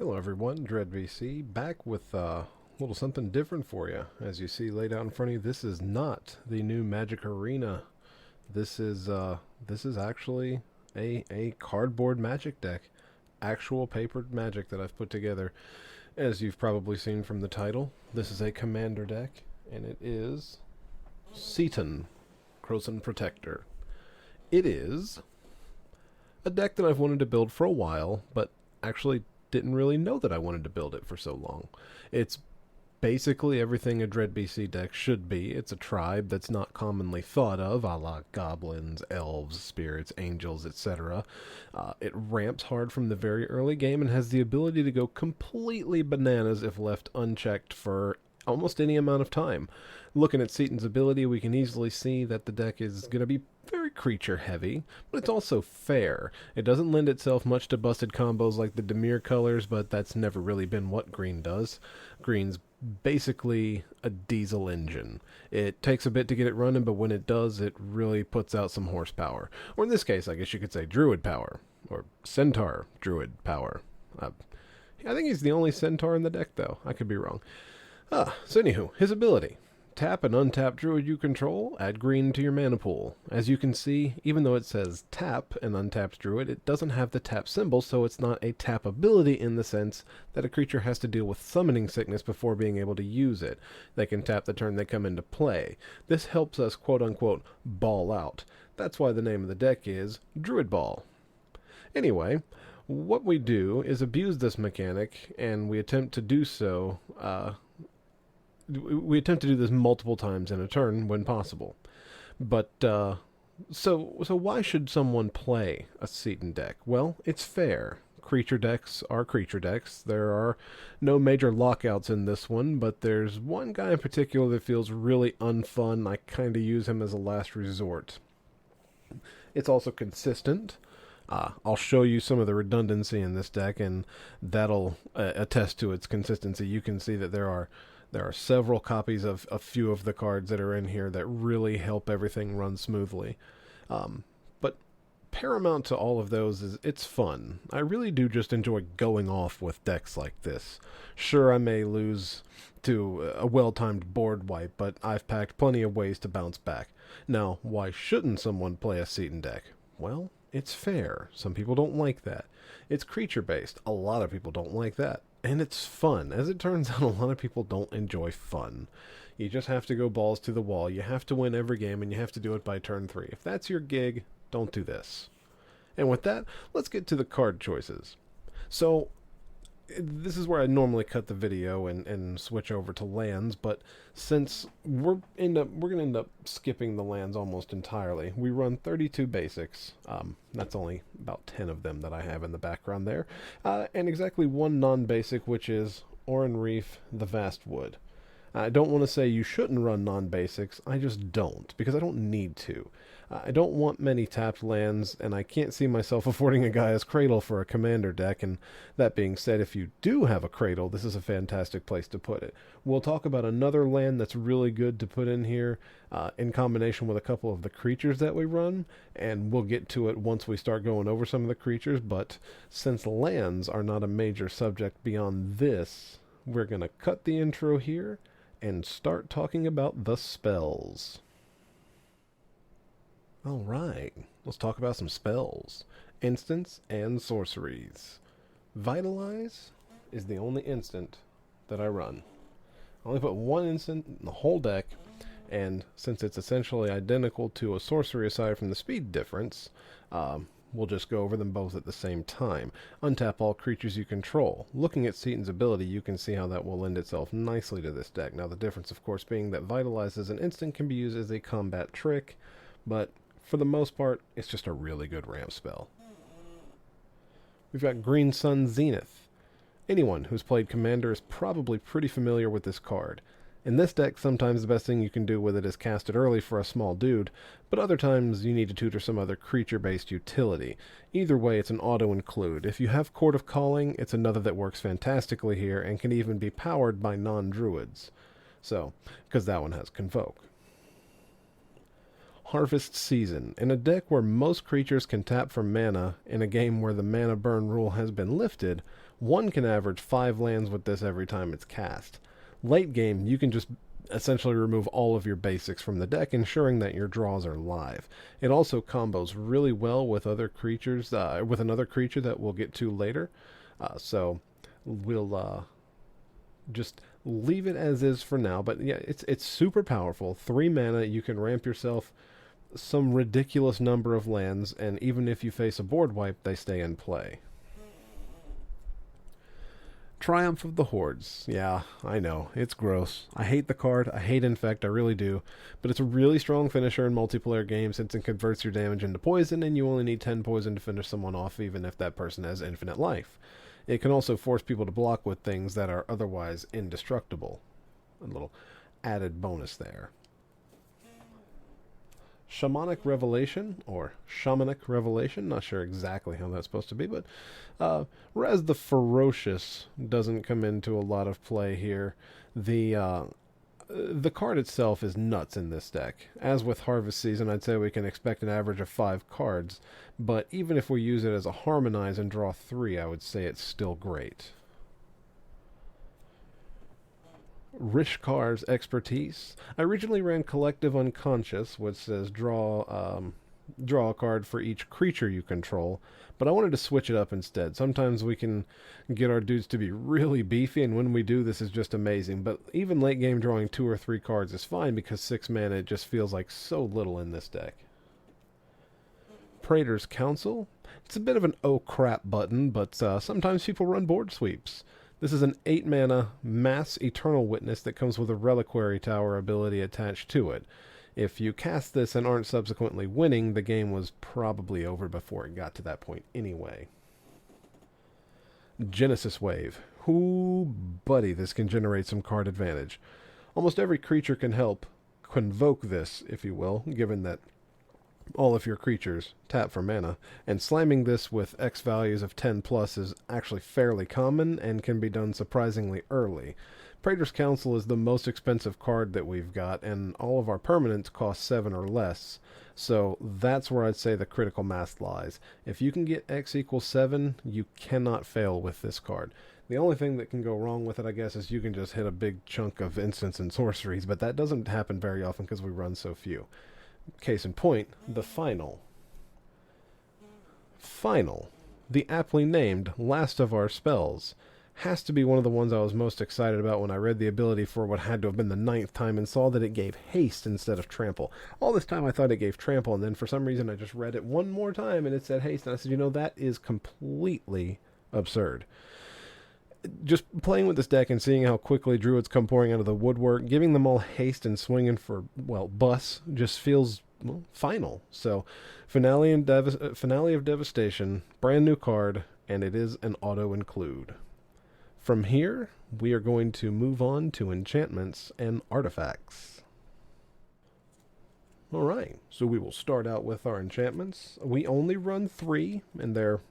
Hello everyone, DreadVC, back with a little something different for you. As you see laid out in front of you, this is not the new Magic Arena. This is actually a cardboard Magic deck. Actual papered Magic that I've put together. As you've probably seen from the title, this is a commander deck, and it is Seton, Krosan Protector. It is a deck that I've wanted to build for a while, but actually didn't really know that I wanted to build it for so long. It's basically everything a DreadBC deck should be. It's a tribe that's not commonly thought of, a la goblins, elves, spirits, angels, etc. It ramps hard from the very early game and has the ability to go completely bananas if left unchecked for almost any amount of time. Looking at Seton's ability, we can easily see that the deck is going to be very creature heavy, but it's also fair. It doesn't lend itself much to busted combos like the Dimir colors, but that's never really been what green does. Green's basically a diesel engine. It takes a bit to get it running, but when it does, it really puts out some horsepower. Or in this case, I guess you could say druid power, or centaur druid power. I think he's the only centaur in the deck, though. I could be wrong. So anywho, his ability. Tap an untapped druid you control, add green to your mana pool. As you can see, even though it says tap an untapped druid, it doesn't have the tap symbol, so it's not a tap ability in the sense that a creature has to deal with summoning sickness before being able to use it. They can tap the turn they come into play. This helps us quote-unquote ball out. That's why the name of the deck is Druidball. Anyway, what we do is abuse this mechanic, and we attempt to do so, we attempt to do this multiple times in a turn when possible. But, so why should someone play a Seton deck? Well, it's fair. Creature decks are creature decks. There are no major lockouts in this one, but there's one guy in particular that feels really unfun. I kind of use him as a last resort. It's also consistent. I'll show you some of the redundancy in this deck, and that'll attest to its consistency. You can see that there are several copies of a few of the cards that are in here that really help everything run smoothly. But paramount to all of those is it's fun. I really do just enjoy going off with decks like this. Sure, I may lose to a well-timed board wipe, but I've packed plenty of ways to bounce back. Now, why shouldn't someone play a Seton deck? Well, it's fair. Some people don't like that. It's creature-based. A lot of people don't like that. And it's fun. As it turns out, a lot of people don't enjoy fun. You just have to go balls to the wall. You have to win every game, and you have to do it by turn 3. If that's your gig, don't do this. And with that, let's get to the card choices. So, this is where I normally cut the video and switch over to lands, but since we're going to end up skipping the lands almost entirely, we run 32 basics. That's only about 10 of them that I have in the background there, and exactly one non-basic, which is Oran Reef, the Vast Wood. I don't want to say you shouldn't run non-basics, I just don't, because I don't need to. I don't want many tapped lands, and I can't see myself affording a Gaia's Cradle for a commander deck, and that being said, if you do have a Cradle, this is a fantastic place to put it. We'll talk about another land that's really good to put in here, in combination with a couple of the creatures that we run, and we'll get to it once we start going over some of the creatures, but since lands are not a major subject beyond this, we're going to cut the intro here and start talking about the spells. Alright, let's talk about some spells. Instants and sorceries. Vitalize is the only instant that I run. I only put one instant in the whole deck, and since it's essentially identical to a sorcery aside from the speed difference, we'll just go over them both at the same time. Untap all creatures you control. Looking at Seton's ability, you can see how that will lend itself nicely to this deck. Now the difference, of course, being that Vitalize as an instant can be used as a combat trick, but for the most part, it's just a really good ramp spell. We've got green Sun Zenith. Anyone who's played Commander is probably pretty familiar with this card. In this deck, sometimes the best thing you can do with it is cast it early for a small dude, but other times you need to tutor some other creature-based utility. Either way, it's an auto-include. If you have Court of Calling, it's another that works fantastically here and can even be powered by non-druids. So, because that one has Convoke. Harvest Season. In a deck where most creatures can tap for mana, in a game where the mana burn rule has been lifted, one can average 5 lands with this every time it's cast. Late game, you can just essentially remove all of your basics from the deck, ensuring that your draws are live. It also combos really well with other creatures, with another creature that we'll get to later. So we'll just leave it as is for now. But yeah, it's super powerful. 3 mana, you can ramp yourself some ridiculous number of lands, and even if you face a board wipe, they stay in play. Triumph of the Hordes. Yeah, I know, it's gross. I hate the card, I hate Infect, I really do. But it's a really strong finisher in multiplayer games since it converts your damage into poison, and you only need 10 poison to finish someone off even if that person has infinite life. It can also force people to block with things that are otherwise indestructible. A little added bonus there. Shamanic Revelation, or Shamanic Revelation, not sure exactly how that's supposed to be, but Raz the Ferocious doesn't come into a lot of play here. The card itself is nuts in this deck. As with Harvest Season, I'd say we can expect an average of 5 cards, but even if we use it as a Harmonize and draw 3, I would say it's still great. Rishkar's Expertise. I originally ran Collective Unconscious, which says draw a card for each creature you control, but I wanted to switch it up instead. Sometimes we can get our dudes to be really beefy, and when we do, this is just amazing. But even late game drawing 2 or 3 cards is fine, because 6 mana it just feels like so little in this deck. Praetor's Council. It's a bit of an oh crap button, but sometimes people run board sweeps. This is an 8 mana Mass Eternal Witness that comes with a Reliquary Tower ability attached to it. If you cast this and aren't subsequently winning, the game was probably over before it got to that point anyway. Genesis Wave. Ooh, buddy, this can generate some card advantage. Almost every creature can help convoke this, if you will, given that all of your creatures tap for mana, and slamming this with X values of 10 plus is actually fairly common and can be done surprisingly early. Praetor's Council is the most expensive card that we've got, and all of our permanents cost 7 or less, so that's where I'd say the critical mass lies. If you can get X equals 7, you cannot fail with this card. The only thing that can go wrong with it, I guess, is you can just hit a big chunk of instants and sorceries, but that doesn't happen very often because we run so few. Case in point, the Final. Final, the aptly named last of our spells, has to be one of the ones I was most excited about when I read the ability for what had to have been the 9th time and saw that it gave haste instead of trample. All this time I thought it gave trample, and then for some reason I just read it one more time and it said haste, and I said, you know, that is completely absurd. Just playing with this deck and seeing how quickly druids come pouring out of the woodwork, giving them all haste and swinging for, well, bus, just feels, well, final. So, Finale of Devastation, brand new card, and it is an auto-include. From here, we are going to move on to enchantments and artifacts. Alright, so we will start out with our enchantments. We only run 3, and they're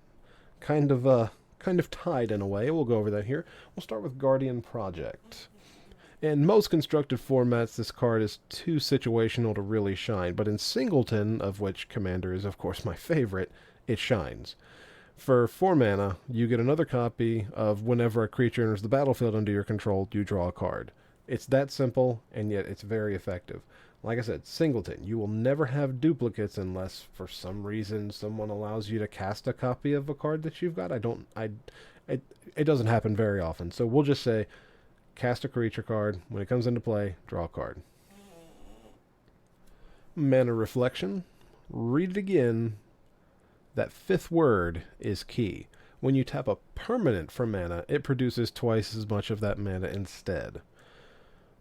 kind of tied in a way. We'll go over that here. We'll start with Guardian Project. In most constructed formats, this card is too situational to really shine, but in Singleton, of which Commander is of course my favorite, it shines. For 4 mana, you get another copy of whenever a creature enters the battlefield under your control, you draw a card. It's that simple, and yet it's very effective. Like I said, Singleton, you will never have duplicates unless for some reason someone allows you to cast a copy of a card that you've got. It doesn't happen very often. So we'll just say, cast a creature card. When it comes into play, draw a card. Mana Reflection. Read it again. That 5th word is key. When you tap a permanent for mana, it produces twice as much of that mana instead.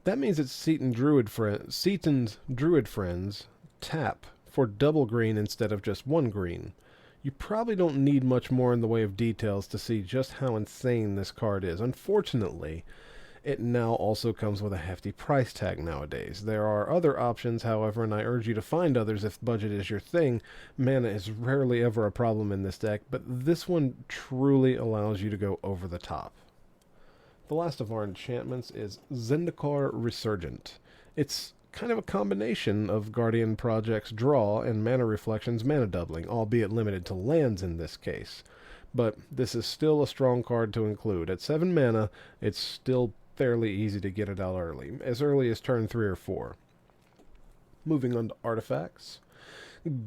That means that Seton's Druid friends tap for double green instead of just 1 green. You probably don't need much more in the way of details to see just how insane this card is. Unfortunately, it now also comes with a hefty price tag nowadays. There are other options, however, and I urge you to find others if budget is your thing. Mana is rarely ever a problem in this deck, but this one truly allows you to go over the top. The last of our enchantments is Zendikar Resurgent. It's kind of a combination of Guardian Project's draw and Mana Reflection's mana doubling, albeit limited to lands in this case. But this is still a strong card to include. At 7 mana, it's still fairly easy to get it out as early as turn 3 or 4. Moving on to artifacts.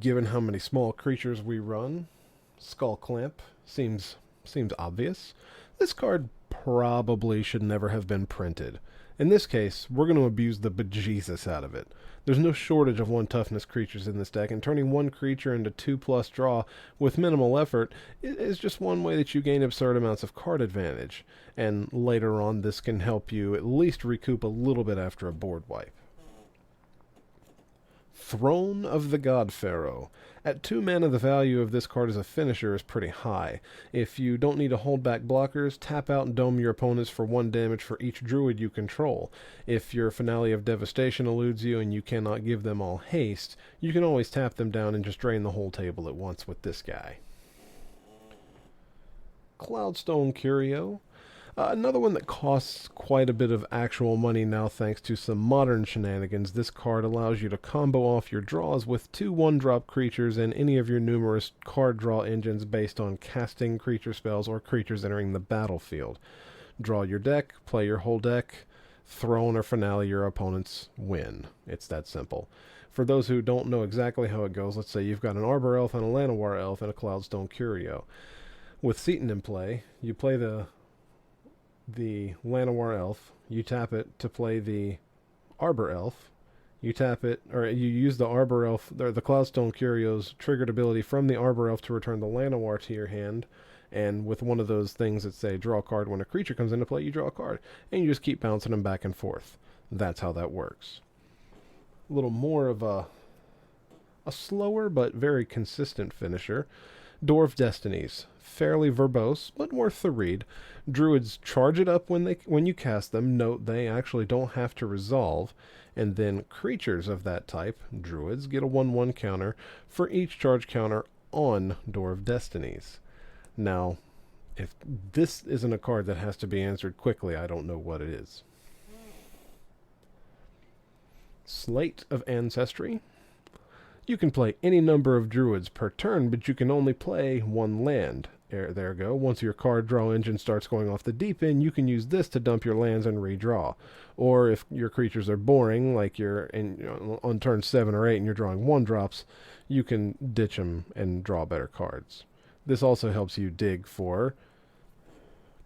Given how many small creatures we run, Skull Clamp seems obvious. This card probably should never have been printed. In this case, we're going to abuse the bejesus out of it. There's no shortage of 1 toughness creatures in this deck, and turning 1 creature into 2+ draw with minimal effort is just one way that you gain absurd amounts of card advantage, and later on this can help you at least recoup a little bit after a board wipe. Throne of the God Pharaoh. At 2 mana, the value of this card as a finisher is pretty high. If you don't need to hold back blockers, tap out and dome your opponents for 1 damage for each druid you control. If your Finale of Devastation eludes you and you cannot give them all haste, you can always tap them down and just drain the whole table at once with this guy. Cloudstone Curio. Another one that costs quite a bit of actual money now thanks to some modern shenanigans. This card allows you to combo off your draws with 2 1-drop creatures and any of your numerous card draw engines based on casting creature spells or creatures entering the battlefield. Draw your deck, play your whole deck, Throne or Finale your opponents, win. It's that simple. For those who don't know exactly how it goes, let's say you've got an Arbor Elf and a Llanowar Elf and a Cloudstone Curio. With Seton in play, you play the Llanowar Elf, you tap it to play the Arbor Elf, you tap it, or you use the Arbor Elf, the Cloudstone Curio's triggered ability from the Arbor Elf to return the Llanowar to your hand, and with one of those things that say draw a card when a creature comes into play, you draw a card, and you just keep bouncing them back and forth. That's how that works. A little more of a slower but very consistent finisher. Dwarf Destinies. Fairly verbose, but worth the read. Druids charge it up when you cast them. Note they actually don't have to resolve. And then creatures of that type, druids, get a 1/1 counter for each charge counter on Dwarf Destinies. Now, if this isn't a card that has to be answered quickly, I don't know what it is. Sleight of Ancestry. You can play any number of druids per turn, but you can only play 1 land. There you go. Once your card draw engine starts going off the deep end, you can use this to dump your lands and redraw. Or if your creatures are boring, like you're on turn 7 or 8 and you're drawing 1-drops, you can ditch them and draw better cards. This also helps you dig for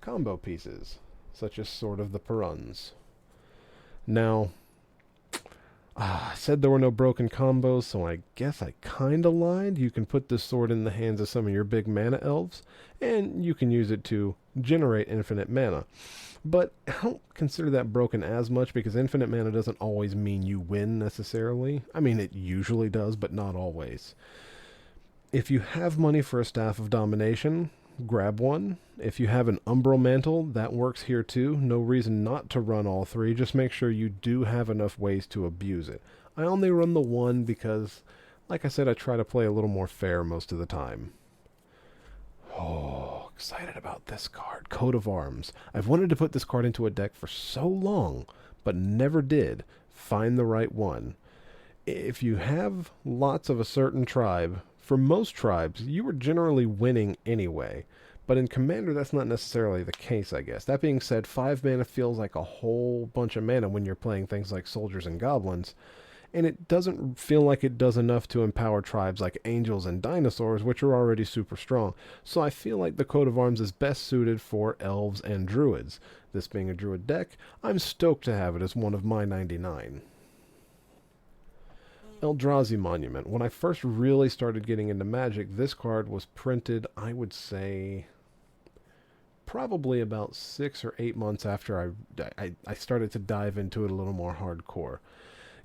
combo pieces, such as Sword of the Peruns. Now, I said there were no broken combos, so I guess I kinda lied. You can put this sword in the hands of some of your big mana elves, and you can use it to generate infinite mana. But I don't consider that broken as much, because infinite mana doesn't always mean you win necessarily. I mean, it usually does, but not always. If you have money for a Staff of Domination, grab one. If you have an Umbral Mantle, that works here too. No reason not to run all 3. Just make sure you do have enough ways to abuse it. I only run the 1 because, like I said, I try to play a little more fair most of the time. Oh, excited about this card. Coat of Arms. I've wanted to put this card into a deck for so long, but never did. Find the right one. If you have lots of a certain tribe, for most tribes, you are generally winning anyway. But in Commander, that's not necessarily the case, I guess. That being said, 5 mana feels like a whole bunch of mana when you're playing things like Soldiers and Goblins, and it doesn't feel like it does enough to empower tribes like Angels and Dinosaurs, which are already super strong. So I feel like the Coat of Arms is best suited for Elves and Druids. This being a Druid deck, I'm stoked to have it as one of my 99. Eldrazi Monument. When I first really started getting into Magic, this card was printed, I would say, probably about 6 or 8 months after I started to dive into it a little more hardcore.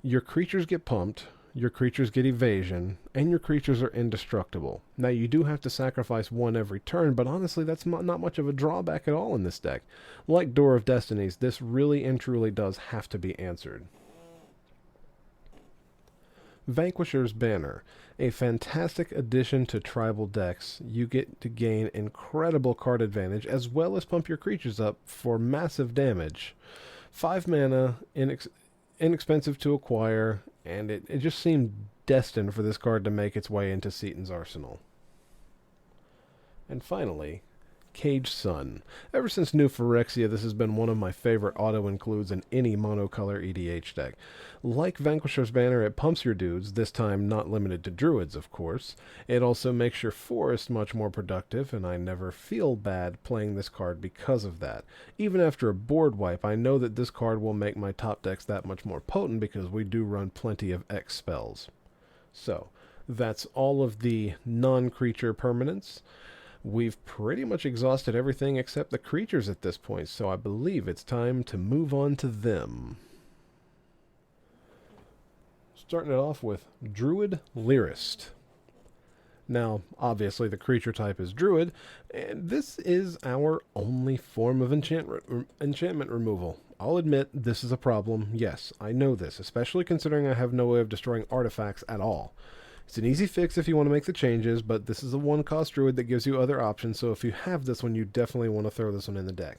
Your creatures get pumped, your creatures get evasion, and your creatures are indestructible. Now, you do have to sacrifice 1 every turn, but honestly, that's not much of a drawback at all in this deck. Like Door of Destinies, this really and truly does have to be answered. Vanquishers Banner. A fantastic addition to tribal decks. You get to gain incredible card advantage, as well as pump your creatures up for massive damage. 5 mana, inexpensive to acquire, and it just seemed destined for this card to make its way into Seton's arsenal. And finally, Cage Sun. Ever since New Phyrexia, this has been one of my favorite auto-includes in any monocolor EDH deck. Like Vanquishers Banner, it pumps your dudes, this time not limited to druids, of course. It also makes your forest much more productive, and I never feel bad playing this card because of that. Even after a board wipe, I know that this card will make my top decks that much more potent because we do run plenty of X spells. So, that's all of the non-creature permanents. We've pretty much exhausted everything except the creatures at this point, so I believe it's time to move on to them. Starting it off with Druid Lyrist. Now, obviously the creature type is Druid, and this is our only form of enchantment removal. I'll admit this is a problem, yes, I know this, especially considering I have no way of destroying artifacts at all. It's an easy fix if you want to make the changes, but this is a one-cost druid that gives you other options, so if you have this one, you definitely want to throw this one in the deck.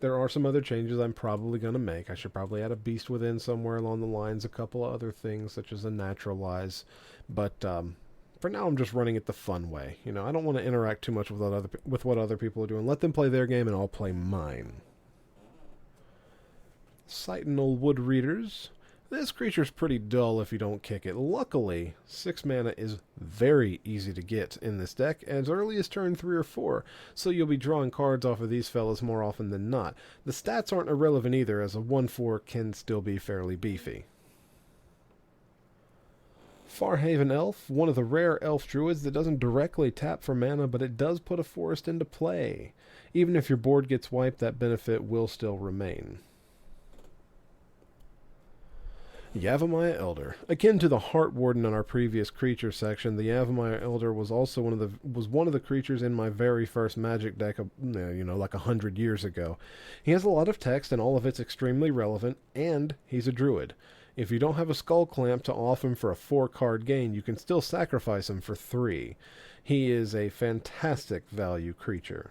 There are some other changes I'm probably going to make. I should probably add a beast within somewhere along the lines, a couple of other things, such as a naturalize, but for now I'm just running it the fun way. You know, I don't want to interact too much with what other people are doing. Let them play their game and I'll play mine. Sentinel Wood Readers. This creature's pretty dull if you don't kick it. Luckily, 6 mana is very easy to get in this deck, as early as turn 3 or 4, so you'll be drawing cards off of these fellas more often than not. The stats aren't irrelevant either, as a 1/4 can still be fairly beefy. Farhaven Elf, one of the rare elf druids that doesn't directly tap for mana, but it does put a forest into play. Even if your board gets wiped, that benefit will still remain. Yavimaya Elder. Akin to the Heart Warden in our previous creature section, the Yavimaya Elder was also one of the creatures in my very first Magic deck, like 100 years ago. He has a lot of text, and all of it's extremely relevant, and he's a druid. If you don't have a Skull Clamp to off him for a 4-card gain, you can still sacrifice him for 3. He is a fantastic value creature.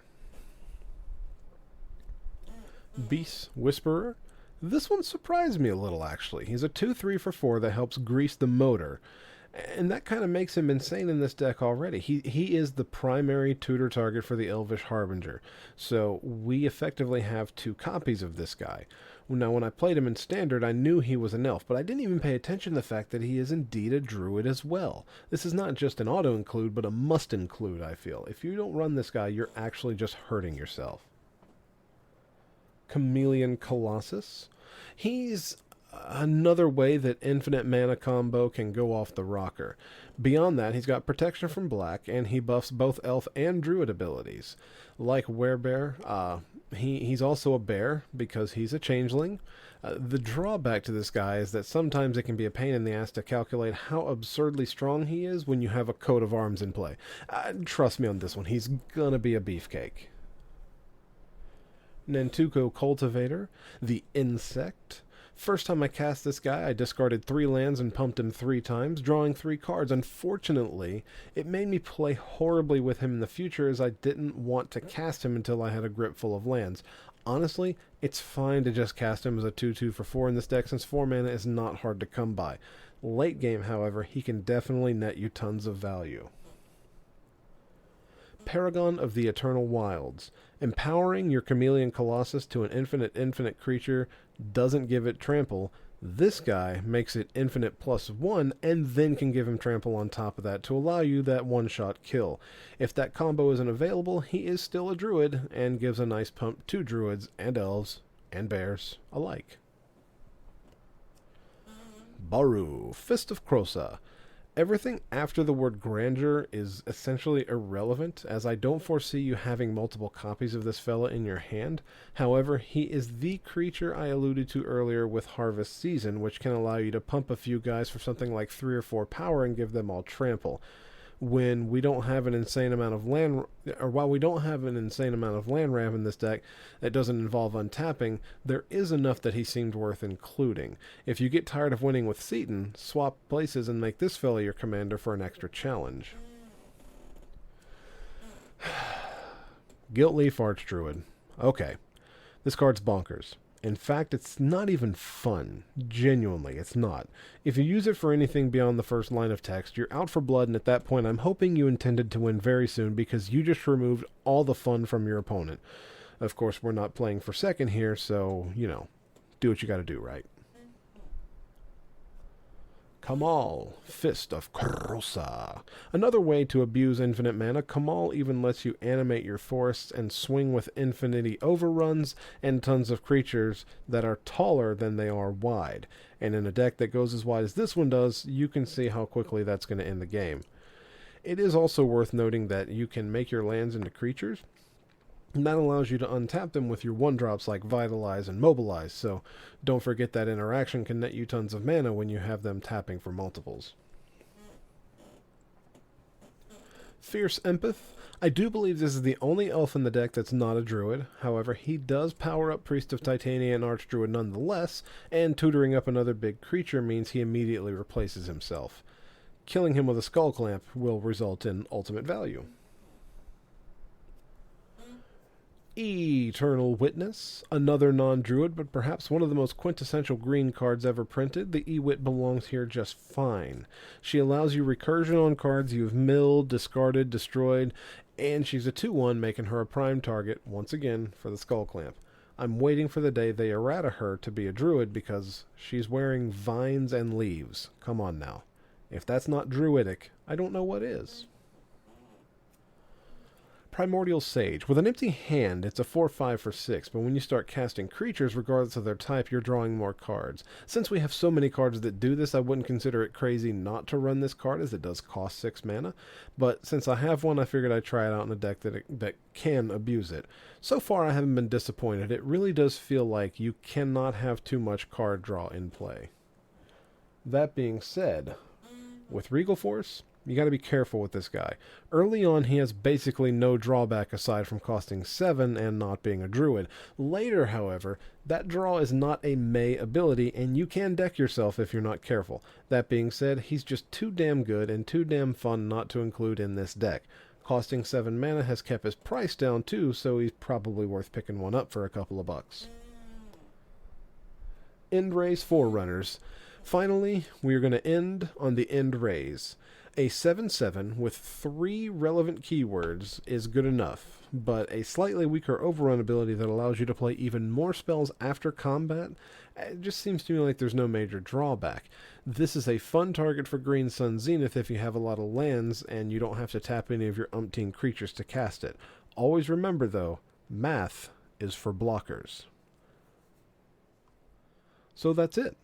Beast Whisperer. This one surprised me a little, actually. He's a 2/3 for 4 that helps grease the motor, and that kind of makes him insane in this deck already. He is the primary tutor target for the Elvish Harbinger, so we effectively have 2 copies of this guy. Now, when I played him in Standard, I knew he was an elf, but I didn't even pay attention to the fact that he is indeed a druid as well. This is not just an auto-include, but a must-include, I feel. If you don't run this guy, you're actually just hurting yourself. Chameleon Colossus. He's another way that infinite mana combo can go off the rocker. Beyond that, he's got protection from black, and he buffs both elf and druid abilities. Like Werebear, he's also a bear because he's a changeling. The drawback to this guy is that sometimes it can be a pain in the ass to calculate how absurdly strong he is when you have a coat of arms in play. Trust me on this one, he's gonna be a beefcake. Nantuko Cultivator, the Insect. First time I cast this guy, I discarded 3 lands and pumped him 3 times, drawing 3 cards. Unfortunately, it made me play horribly with him in the future, as I didn't want to cast him until I had a grip full of lands. Honestly, it's fine to just cast him as a 2/2 for 4 in this deck, since 4 mana is not hard to come by. Late game, however, he can definitely net you tons of value. Paragon of the Eternal Wilds. Empowering your Chameleon Colossus to an infinite creature doesn't give it trample. This guy makes it infinite +1 and then can give him trample on top of that to allow you that one-shot kill. If that combo isn't available, he is still a druid and gives a nice pump to druids and elves and bears alike. Baru, Fist of Krosa. Everything after the word grandeur is essentially irrelevant, as I don't foresee you having multiple copies of this fella in your hand. However, he is the creature I alluded to earlier with Harvest Season, which can allow you to pump a few guys for something like 3 or 4 power and give them all trample. When we don't have an insane amount of land, or while we don't have an insane amount of land ramp in this deck that doesn't involve untapping, there is enough that he seemed worth including. If you get tired of winning with Seton, swap places and make this fella your commander for an extra challenge. Gilt-leaf Archdruid. Okay, this card's bonkers. In fact, it's not even fun. Genuinely, it's not. If you use it for anything beyond the first line of text, you're out for blood, and at that point I'm hoping you intended to win very soon because you just removed all the fun from your opponent. Of course, we're not playing for second here, so, do what you gotta do, right? Kamal, Fist of Krosan. Another way to abuse infinite mana, Kamal even lets you animate your forests and swing with infinity overruns and tons of creatures that are taller than they are wide. And in a deck that goes as wide as this one does, you can see how quickly that's going to end the game. It is also worth noting that you can make your lands into creatures, and that allows you to untap them with your 1-drops like Vitalize and Mobilize, so don't forget that interaction can net you tons of mana when you have them tapping for multiples. Fierce Empath. I do believe this is the only elf in the deck that's not a druid. However, he does power up Priest of Titania and Archdruid nonetheless, and tutoring up another big creature means he immediately replaces himself. Killing him with a Skull Clamp will result in ultimate value. Eternal Witness, another non-druid, but perhaps one of the most quintessential green cards ever printed. The E-Wit belongs here just fine. She allows you recursion on cards you've milled, discarded, destroyed, and she's a 2/1, making her a prime target, once again, for the Skull Clamp. I'm waiting for the day they errata her to be a druid because she's wearing vines and leaves. Come on now. If that's not druidic, I don't know what is. Primordial Sage. With an empty hand, it's a 4/5 for 6, but when you start casting creatures, regardless of their type, you're drawing more cards. Since we have so many cards that do this, I wouldn't consider it crazy not to run this card, as it does cost 6 mana. But since I have one, I figured I'd try it out in a deck that can abuse it. So far, I haven't been disappointed. It really does feel like you cannot have too much card draw in play. That being said, with Regal Force, you got to be careful with this guy. Early on, he has basically no drawback aside from costing 7 and not being a druid. Later, however, that draw is not a May ability, and you can deck yourself if you're not careful. That being said, he's just too damn good and too damn fun not to include in this deck. Costing 7 mana has kept his price down too, so he's probably worth picking one up for a couple of bucks. End Rays Forerunners. Finally, we are going to end on the End Rays. A 7/7 with 3 relevant keywords is good enough, but a slightly weaker overrun ability that allows you to play even more spells after combat, it just seems to me like there's no major drawback. This is a fun target for green Sun Zenith if you have a lot of lands and you don't have to tap any of your umpteen creatures to cast it. Always remember though, math is for blockers. So that's it.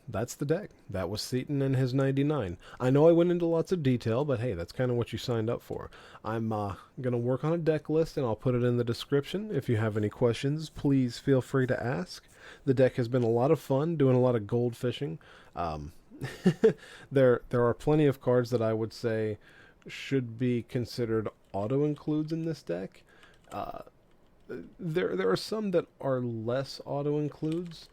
That's the deck. That was Seton and his 99. I know I went into lots of detail, but hey, that's kind of what you signed up for. I'm going to work on a deck list, and I'll put it in the description. If you have any questions, please feel free to ask. The deck has been a lot of fun, doing a lot of gold fishing. There are plenty of cards that I would say should be considered auto-includes in this deck. There are some that are less auto-includes,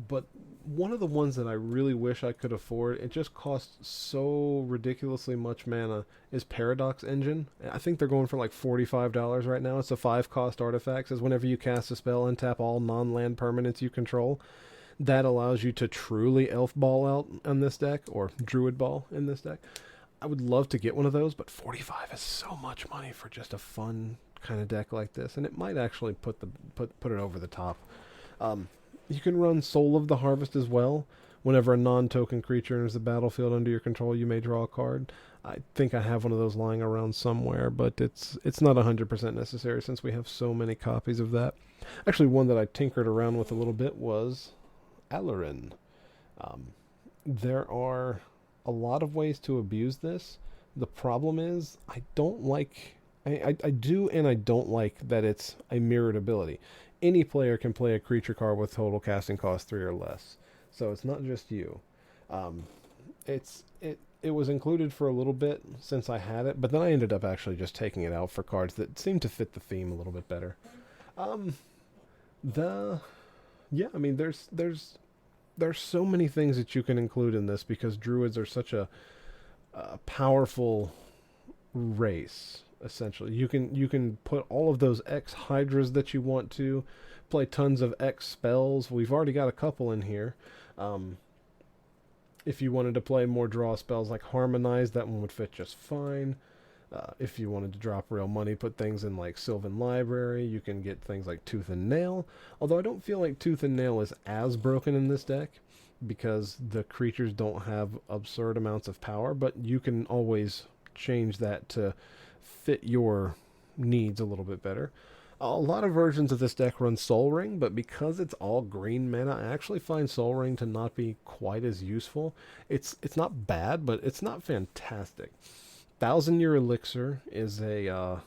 but one of the ones that I really wish I could afford, it just costs so ridiculously much mana, is Paradox Engine. I think they're going for like $45 right now. It's a 5-cost artifact. Says whenever you cast a spell, untap all non-land permanents you control. That allows you to truly Elf Ball out in this deck, or Druid Ball in this deck. I would love to get one of those, but 45 is so much money for just a fun kind of deck like this, and it might actually put it over the top. You can run Soul of the Harvest as well. Whenever a non-token creature enters the battlefield under your control, you may draw a card. I think I have one of those lying around somewhere, but it's not 100% necessary since we have so many copies of that. Actually, one that I tinkered around with a little bit was Alarin. There are a lot of ways to abuse this. The problem is I don't like... I do and I don't like that it's a mirrored ability. Any player can play a creature card with total casting cost 3 or less. So it's not just you. It was included for a little bit since I had it, but then I ended up actually just taking it out for cards that seemed to fit the theme a little bit better. There's so many things that you can include in this because druids are such a powerful race. essentially. You can put all of those X Hydras that you want to, play tons of X spells. We've already got a couple in here. If you wanted to play more draw spells like Harmonize, that one would fit just fine. If you wanted to drop real money, put things in like Sylvan Library. You can get things like Tooth and Nail. Although I don't feel like Tooth and Nail is as broken in this deck, because the creatures don't have absurd amounts of power, but you can always change that to fit your needs a little bit better. A lot of versions of this deck run Soul Ring, but because it's all green mana, I actually find Soul Ring to not be quite as useful. It's not bad, but it's not fantastic. 1,000-Year Elixir is a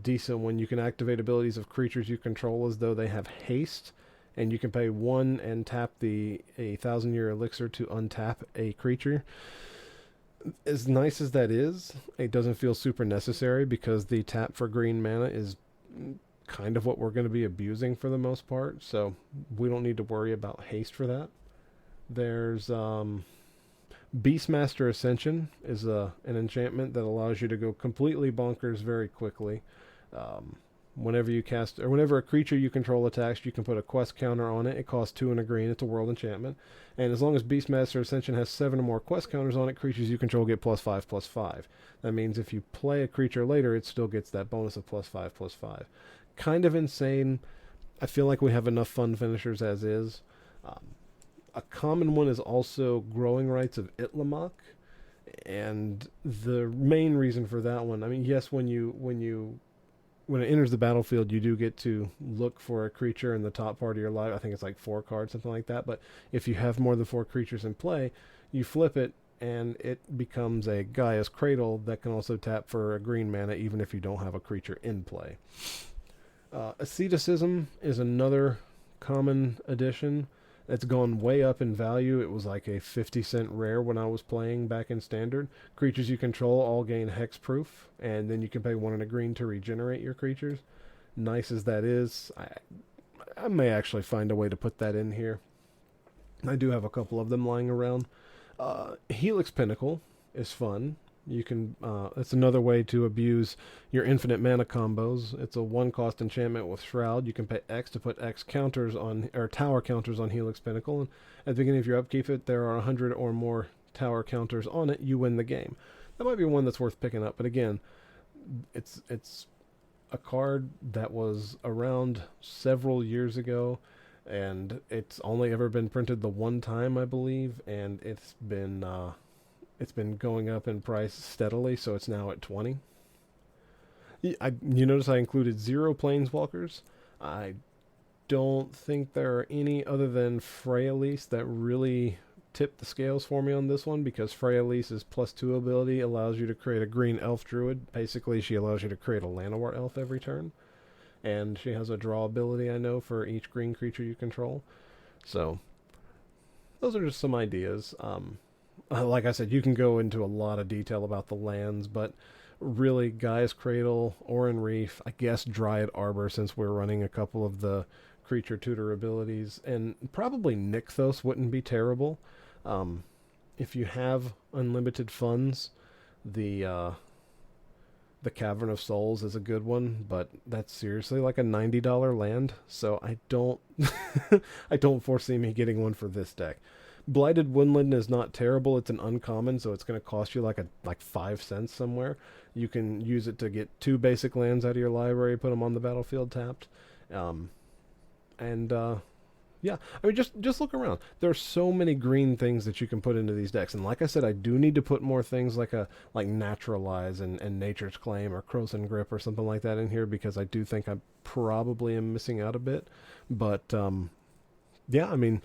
decent one. You can activate abilities of creatures you control as though they have haste, and you can pay 1 and tap a 1,000-Year Elixir to untap a creature. As nice as that is, it doesn't feel super necessary because the tap for green mana is kind of what we're going to be abusing for the most part, so we don't need to worry about haste for that. There's Beastmaster Ascension is an enchantment that allows you to go completely bonkers very quickly. Whenever you cast, or whenever a creature you control attacks, you can put a quest counter on it. It costs 2 and a green. It's a world enchantment. And as long as Beastmaster Ascension has 7 or more quest counters on it, creatures you control get +5/+5. That means if you play a creature later, it still gets that bonus of +5/+5. Kind of insane. I feel like we have enough fun finishers as is. A common one is also Growing Rites of Itlamok. And the main reason for that one, I mean, yes, when it enters the battlefield, you do get to look for a creature in the top part of your life. I think it's like 4 cards, something like that. But if you have more than 4 creatures in play, you flip it, and it becomes a Gaia's Cradle that can also tap for a green mana, even if you don't have a creature in play. Asceticism is another common addition. It's gone way up in value. It was like a 50-cent rare when I was playing back in Standard. Creatures you control all gain hexproof, and then you can pay 1 and a green to regenerate your creatures. Nice as that is, I may actually find a way to put that in here. I do have a couple of them lying around. Helix Pinnacle is fun. You can it's another way to abuse your infinite mana combos. It's a 1-cost enchantment with Shroud. You can pay X to put X counters on, or tower counters on Helix Pinnacle. And at the beginning of your upkeep, if there are 100 or more tower counters on it, you win the game. That might be one that's worth picking up. But again, it's a card that was around several years ago, and it's only ever been printed the one time, I believe, and it's been going up in price steadily, so it's now at 20. You notice I included 0 Planeswalkers. I don't think there are any other than Freyalise that really tip the scales for me on this one, because Freyalise's +2 ability allows you to create a green elf druid. Basically, she allows you to create a Llanowar elf every turn. And she has a draw ability, I know, for each green creature you control. So, those are just some ideas. Like I said, you can go into a lot of detail about the lands, but really, Gaia's Cradle, Oran Reef, I guess Dryad Arbor, since we're running a couple of the creature tutor abilities, and probably Nykthos wouldn't be terrible. If you have unlimited funds, the Cavern of Souls is a good one, but that's seriously like a $90 land, so I don't I don't foresee me getting one for this deck. Blighted Woodland is not terrible. It's an uncommon, so it's going to cost you like 5 cents somewhere. You can use it to get 2 basic lands out of your library, put them on the battlefield tapped. Yeah, I mean, just look around. There are so many green things that you can put into these decks, and like I said, I do need to put more things like Naturalize and Nature's Claim or Krosan Grip or something like that in here, because I do think I probably am missing out a bit. But yeah, I mean,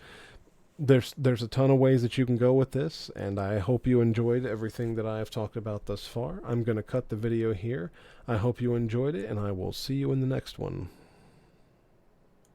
there's a ton of ways that you can go with this, and I hope you enjoyed everything that I have talked about thus far. I'm going to cut the video here. I hope you enjoyed it, and I will see you in the next one.